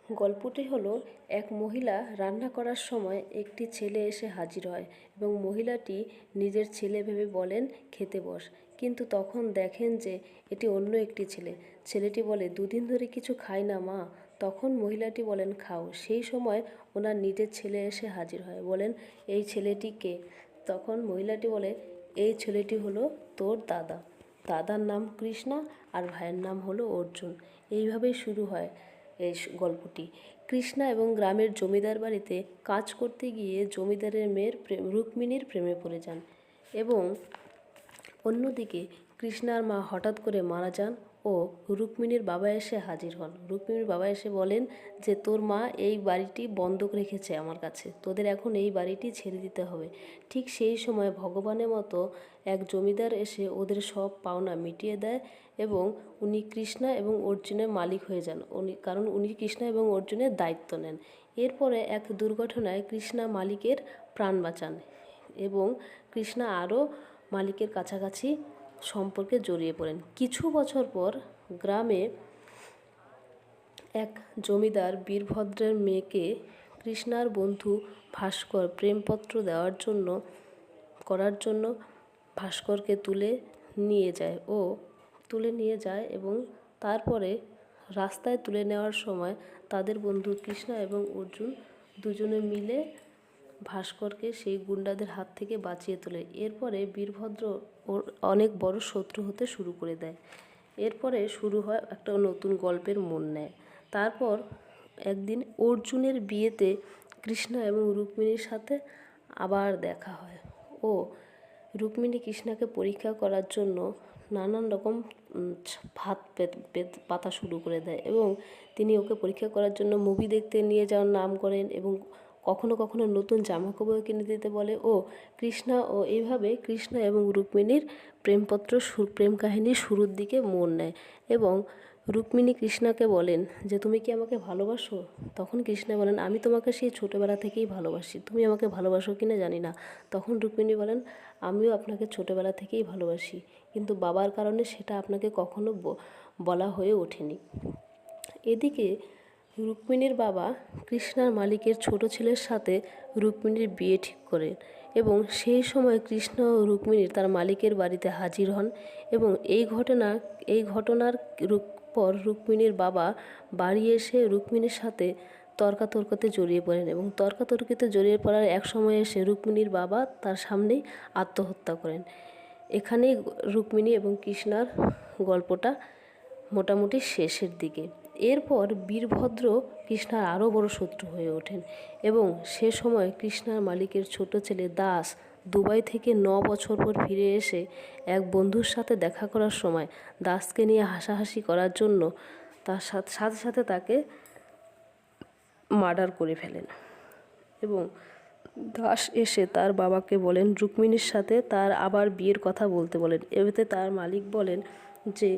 গল্পটি হলো এক মহিলা রান্না করার সময় একটি ছেলে এসে হাজির হয় এবং মহিলাটি নিজের ছেলে ভেবে বলেন খেতে বস, কিন্তু তখন দেখেন যে এটি অন্য একটি ছেলে। ছেলেটি বলে দুদিন ধরে কিছু খাই না মা। তখন মহিলাটি বলেন খাও। সেই সময় ওনার নিজের ছেলে এসে হাজির হয়, বলেন এই ছেলেটি কে? তখন মহিলাটি বলে এই ছেলেটি হলো তোর দাদা। দাদার নাম কৃষ্ণা আর ভাইয়ের নাম হলো অর্জুন। এইভাবেই শুরু হয় এই গল্পটি। কৃষ্ণা এবং গ্রামের জমিদার বাড়িতে কাজ করতে গিয়ে জমিদারের মেয়ের রুক্মিণীর প্রেমে পড়ে যান এবং অন্যদিকে কৃষ্ণার মা হঠাৎ করে মারা যান ও রুক্মিণীর বাবা এসে হাজির হন। রুক্মিণীর বাবা এসে বলেন যে তোর মা এই বাড়িটি বন্ধক রেখেছে আমার কাছে, তোদের এখন এই বাড়িটি ছেড়ে দিতে হবে। ঠিক সেই সময় ভগবানের মতো এক জমিদার এসে ওদের সব পাওনা মিটিয়ে দেয় এবং উনি কৃষ্ণা এবং অর্জুনের মালিক হয়ে যান। কারণ উনি কৃষ্ণা এবং অর্জুনের দায়িত্ব নেন। এরপরে এক দুর্ঘটনায় কৃষ্ণা মালিকের প্রাণ বাঁচান এবং কৃষ্ণা আরও মালিকের কাছাকাছি সম্পর্কে জড়িয়ে পড়েন। কিছু বছর পর গ্রামে এক জমিদার বীরভদ্রের মেয়েকে কৃষ্ণার বন্ধু ভাস্কর প্রেমপত্র করার জন্য ভাস্করকে তুলে নিয়ে যায় এবং তারপরে রাস্তায় তুলে নেওয়ার সময় তাদের বন্ধু কৃষ্ণা এবং অর্জুন দুজনে মিলে ভাস্করকে সেই গুন্ডাদের হাত থেকে বাঁচিয়ে তোলে। এরপরে বীরভদ্র ওর অনেক বড় শত্রু হতে শুরু করে দেয়। এরপরে শুরু হয় একটা নতুন গল্পের মোড় নেয়। তারপর একদিন অর্জুনের বিয়েতে কৃষ্ণা এবং রুক্মিণীর সাথে আবার দেখা হয় ও রুক্মিণী কৃষ্ণাকে পরীক্ষা করার জন্য নানান রকম ভাত পাতা শুরু করে দেয় এবং তিনি ওকে পরীক্ষা করার জন্য মুভি দেখতে নিয়ে যাওয়ার নাম করেন এবং কখনো কখনো নতুন জামাকাপড় কিনে দিতে বলে ও কৃষ্ণা ও এইভাবে কৃষ্ণা এবং রুক্মিণীর প্রেম কাহিনীর শুরুর দিকে মোড় নেয় এবং রুক্মিণী কৃষ্ণাকে বলেন যে তুমি কি আমাকে ভালোবাসো? তখন কৃষ্ণা বলেন আমি তোমাকে সেই ছোটোবেলা থেকেই ভালোবাসি, তুমি আমাকে ভালোবাসো কিনা জানি না। তখন রুক্মিণী বলেন আমিও আপনাকে ছোটোবেলা থেকেই ভালোবাসি, কিন্তু বাবার কারণে সেটা আপনাকে কখনো বলা হয়ে ওঠেনি। এদিকে রুক্মিণীর বাবা কৃষ্ণার মালিকের ছোট ছেলের সাথে রুক্মিণীর বিয়ে ঠিক করেন এবং সেই সময় কৃষ্ণ ও রুক্মিণীর তার মালিকের বাড়িতে হাজির হন এবং এই ঘটনার পর রুক্মিণীর বাবা বাড়ি এসে রুক্মিণীর সাথে তর্কাতর্কিতে জড়িয়ে পড়েন এবং তর্কাতর্কিতে জড়িয়ে পড়ার এক সময় এসে রুক্মিণীর বাবা তার সামনেই আত্মহত্যা করেন। এখানেই রুক্মিণী এবং কৃষ্ণার গল্পটা মোটামুটি শেষের দিকে। এরপর বীরভদ্র কৃষ্ণার আরও বড় শত্রু হয়ে ওঠেন এবং সে সময় কৃষ্ণার মালিকের ছোট ছেলে দাস দুবাই থেকে 9 বছর পর ফিরে এসে এক বন্ধুর সাথে দেখা করার সময় দাসকে নিয়ে হাসাহাসি করার জন্য তার সাথে সাথে তাকে মার্ডার করে ফেলেন এবং দাস এসে তার বাবাকে বলেন রুক্মিণীর সাথে তার আবার বিয়ের কথা বলতে বলেন। এতে তার মালিক বলেন যে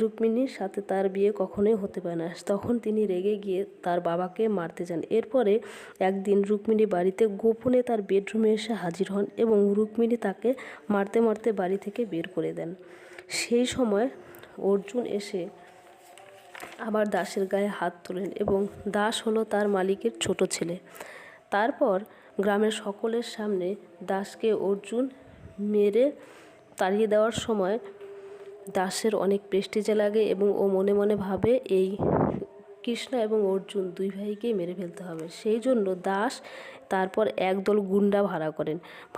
রুক্মিণীর সাথে তার বিয়ে কখনোই হতে পারে না। তখন তিনি রেগে গিয়ে তার বাবাকে মারতে যান। এরপরে একদিন রুক্মিণী বাড়িতে গোপনে তার বেডরুমে এসে হাজির হন এবং রুক্মিণী তাকে মারতে মারতে বাড়ি থেকে বের করে দেন। সেই সময় অর্জুন এসে আবার দাসের গায়ে হাত তোলেন এবং দাস হলো তার মালিকের ছোট ছেলে। তারপর গ্রামের সকলের সামনে দাসকে অর্জুন মেরে তাড়িয়ে দেওয়ার সময় দাসের অনেক প্রেস্টিজে লাগে এবং ও মনে মনে ভাবে এই কৃষ্ণ এবং অর্জুন দুই ভাইকেই মেরে ফেলতে হবে। সেই জন্য দাস তারপর একদল গুন্ডা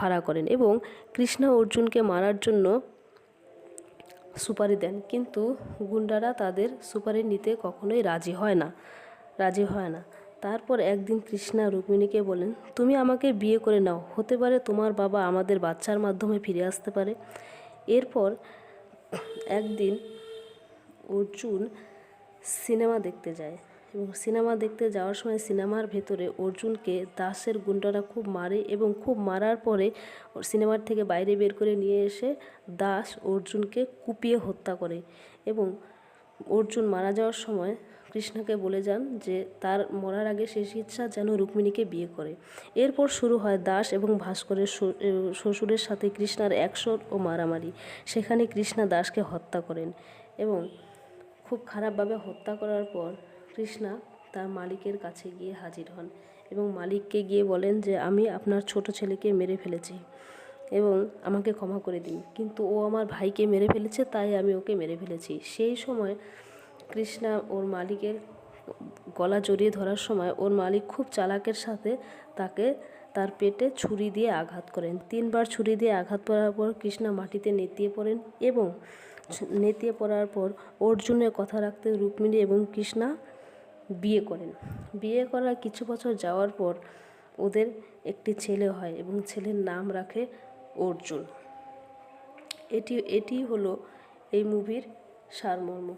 ভাড়া করেন এবং কৃষ্ণ অর্জুনকে মারার জন্য সুপারি দেন, কিন্তু গুন্ডারা তাদের সুপারি নিতে কখনোই রাজি হয় না। তারপর একদিন কৃষ্ণা রুক্মিণীকে বলেন তুমি আমাকে বিয়ে করে নাও, হতে পারে তোমার বাবা আমাদের বাচ্চার মাধ্যমে ফিরে আসতে পারে। এরপর একদিন অর্জুন সিনেমা দেখতে যায় এবং সিনেমা দেখতে যাওয়ার সময় সিনেমার ভেতরে অর্জুনকে দাসের গুন্ডারা খুব মারে এবং খুব মারার পরে সিনেমার থেকে বাইরে বের করে নিয়ে এসে দাস অর্জুনকে কুপিয়ে হত্যা করে এবং অর্জুন মারা যাওয়ার সময় কৃষ্ণকে বলে যান যে তার মরার আগে শেষ ইচ্ছা যেন রুক্মিণীকে বিয়ে করে। এরপর শুরু হয় দাস এবং ভাস্করের শ্বশুরের সাথে কৃষ্ণার অ্যাকশন ও মারামারি। সেখানে কৃষ্ণা দাসকে হত্যা করেন এবং খুব খারাপভাবে হত্যা করার পর কৃষ্ণা তার মালিকের কাছে গিয়ে হাজির হন এবং মালিককে গিয়ে বলেন যে আমি আপনার ছোট ছেলেকে মেরে ফেলেছি এবং আমাকে ক্ষমা করে দিন, কিন্তু ও আমার ভাইকে মেরে ফেলেছে, তাই আমি ওকে মেরে ফেলেছি। সেই সময় কৃষ্ণা ওর মালিকের গলা জড়িয়ে ধরার সময় ওর মালিক খুব চালাকের সাথে তাকে তার পেটে ছুরি দিয়ে আঘাত করেন। 3বার ছুরি দিয়ে আঘাত করার পর কৃষ্ণা মাটিতে নেতিয়ে পড়েন এবং নেতিয়ে পড়ার পর অর্জুনের কথা রাখতে রুক্মিণী এবং কৃষ্ণা বিয়ে করেন। বিয়ে করার কিছু বছর যাওয়ার পর ওদের একটি ছেলে হয় এবং ছেলের নাম রাখে অর্জুন। এটি হলো এই মুভির সারমর্ম।